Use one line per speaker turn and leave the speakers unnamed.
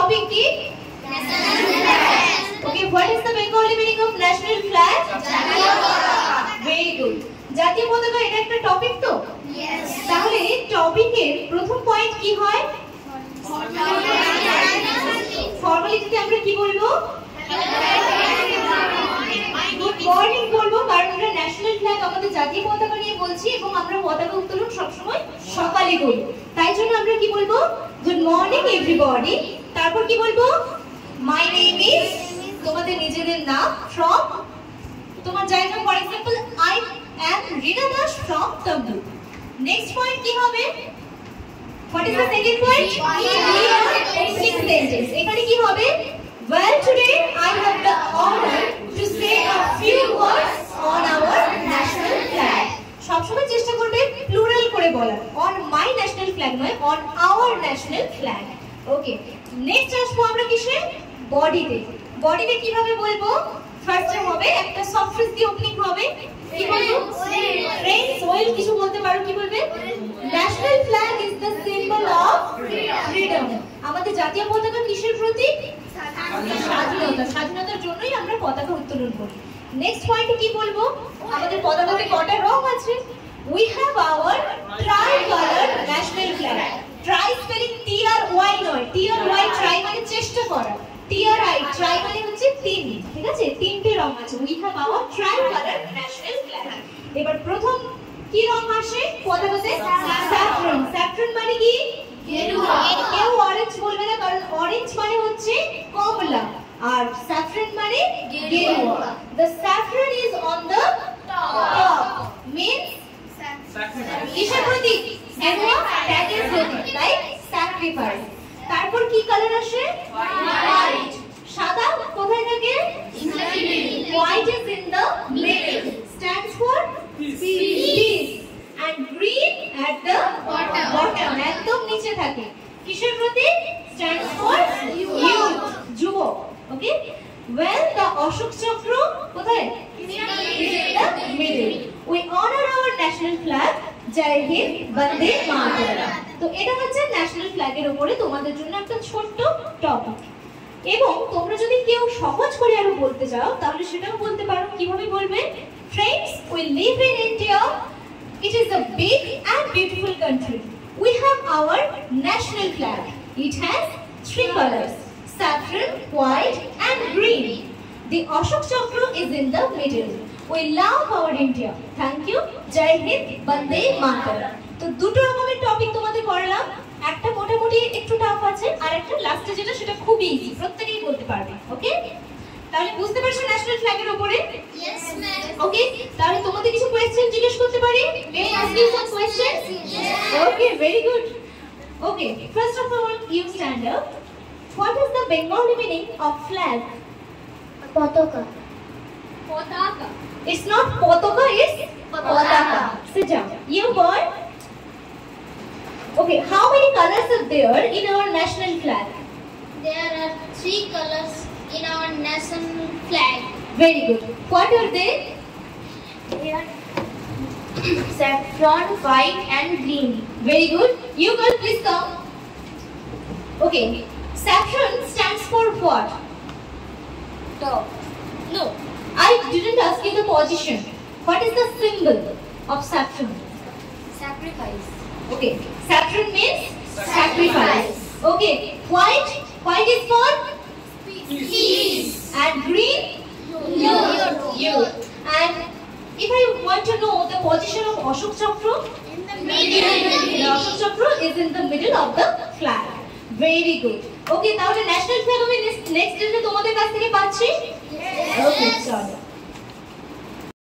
topic কি? National flag. Okay, what is the Bengali meaning of national flag? জাতীয় পতাকা. Very good. জাতীয় পতাকা এটা একটা টপিক তো? Yes. তাহলে টপিকের প্রথম পয়েন্ট কি হয়? ফর্মালিটিতে আমরা কি বলবো? গুড মর্নিং বলবো, কারণ আমরা ন্যাশনাল ফ্ল্যাগ আমাদের জাতীয় পতাকা নিয়ে বলছি এবং আমরা পতাকা উত্তোলন সবসময় সকালে করি, তাই জন্য আমরা কি বলবো? Good morning everybody. তারপর কি বলবো? মাই নেম ইজ, তোমাদের নিজেদের নাম, ফ্রম তোমার জায়গা, for example I am Rina Das from Tambu. Next point কি হবে? What is the second point? Opening sentence. এখানে কি হবে? Well, today I have the honor to say a few words on our national flag. সবসময় চেষ্টা করবে প্লুরাল করে বলার, on my national flag নয়, on our national flag. Okay. Next আসবো আমরা কিসে? বডিতে। বডিতে কিভাবে বলবো? ফার্স্টে হবে একটা সফট ফ্রেজ দিয়ে ওপেনিং হবে। কি বলবো? ফ্রেন্ডস, ওয়েল কিছু বলতে পারো, কি বলবে? National flag is the symbol of freedom. আমাদের জাতীয় পতাকা কিসের প্রতীক? স্বাধীনতা। স্বাধীনতার জন্যই আমরা পতাকা উত্তোলন করি। নেক্সট পয়েন্ট কি বলবো? আমাদের পতাকাতে কটা রং আছে? We have our tricolour national flag. Tri spelling T R Y নয়, টি আর ওয়াই, ট্রাই মানে চেষ্টা করা, টি আর আই, ট্রাই মানে হচ্ছে তিন, ঠিক আছে? তিনটে রং আছে। We have our tricolour national flag. এবার প্রথম কি রং আসে পতাকাতে? স্যাফরন। স্যাফরন মানে কি? গেরুয়া। কেউ অরেঞ্জ বলবে না, কারণ অরেঞ্জ মানে হচ্ছে কমলা আর স্যাফরন মানে গেরুয়া। The saffron is on the top means কিসের প্রতীক? গেরুয়া, ত্যাগের প্রতীক, লাইক স্যাক্রিফাইস। তারপর কি কালার আসে? হোয়াইট। সাদা কোথায় থাকে? White is in the middle, stands for peace, and green at the bottom, একদম নিচে থাকে। কিসের প্রতীক? Stands for youth, যুবক। ওকে, well the অশোক চক্র কোথায়? Is in the middle. We honor our national flag. জয় হিন্দ, বন্দে মাতরম। তো এটা হচ্ছে ন্যাশনাল ফ্ল্যাগের উপরে তোমাদের জন্য একটা ছোট্ট টপিক। এবং তোমরা যদি কেউ সহজ করে আরো বলতে চাও তাহলে সেটাও বলতে পারো। কিভাবে বলবে? Friends, we live in India. It is a big and beautiful country. We have our national flag. It has three colors: saffron, white, and green. The Ashok Chakra is in the middle. We love our India. Thank you. Jai Hind, Bande Mataram. তো দুটো রকমের topic তোমাদের পড়ালাম। একটা মোটামুটি একটু tough আছে, আর একটা লাস্টে যেটা সেটা খুব ইজি, প্রত্যেকেই বলতে পারবে। ওকে, তাহলে বুঝতে পারছো ন্যাশনাল ফ্ল্যাগের উপরে?
Yes ma'am.
ওকে, তাহলে তোমাদের কিছু কোশ্চেন জিজ্ঞেস করতে পারি? May I ask you some question?
Yes.
Okay, very good. Okay, first of all you stand up. What is the Bengali meaning of flag?
পতাকা।
Potaka. It's not potaka, it's potaka. Sit down. You boy. Okay, how many colors are there in our national flag?
There are three colors in our national flag.
Very good. What are they?
They are saffron, white, and green.
Very good. You girl, please come. Okay. Saffron stands for what?
Top.
No. I didn't ask you the position. What is the symbol of saffron?
Sacrifice.
Okay. Saffron means sacrifice. Okay. White. White is for
Peace.
and green. Youth. And if I want to know the position of Ashok Chakra,
In the middle.
the Ashok Chakra is in the middle of the flag. Very good. Okay, তাহলে national flag আমি next day তোমাদের কাছ থেকে পাচ্ছি।
Yes.
Okay, চলো।